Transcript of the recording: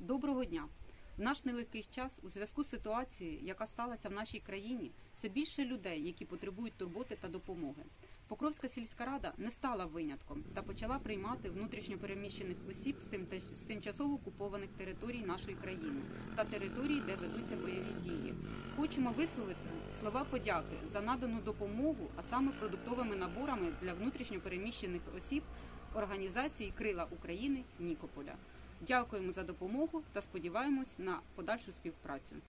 Доброго дня! В наш нелегкий час у зв'язку з ситуацією, яка сталася в нашій країні, все більше людей, які потребують турботи та допомоги. Покровська сільська рада не стала винятком та почала приймати внутрішньо переміщених осіб з тимчасово окупованих територій нашої країни та територій, де ведуться бойові дії. Хочемо висловити слова подяки за надану допомогу, а саме продуктовими наборами для внутрішньо переміщених осіб організації «Крила України» Нікополя. Дякуємо за допомогу та сподіваємось на подальшу співпрацю.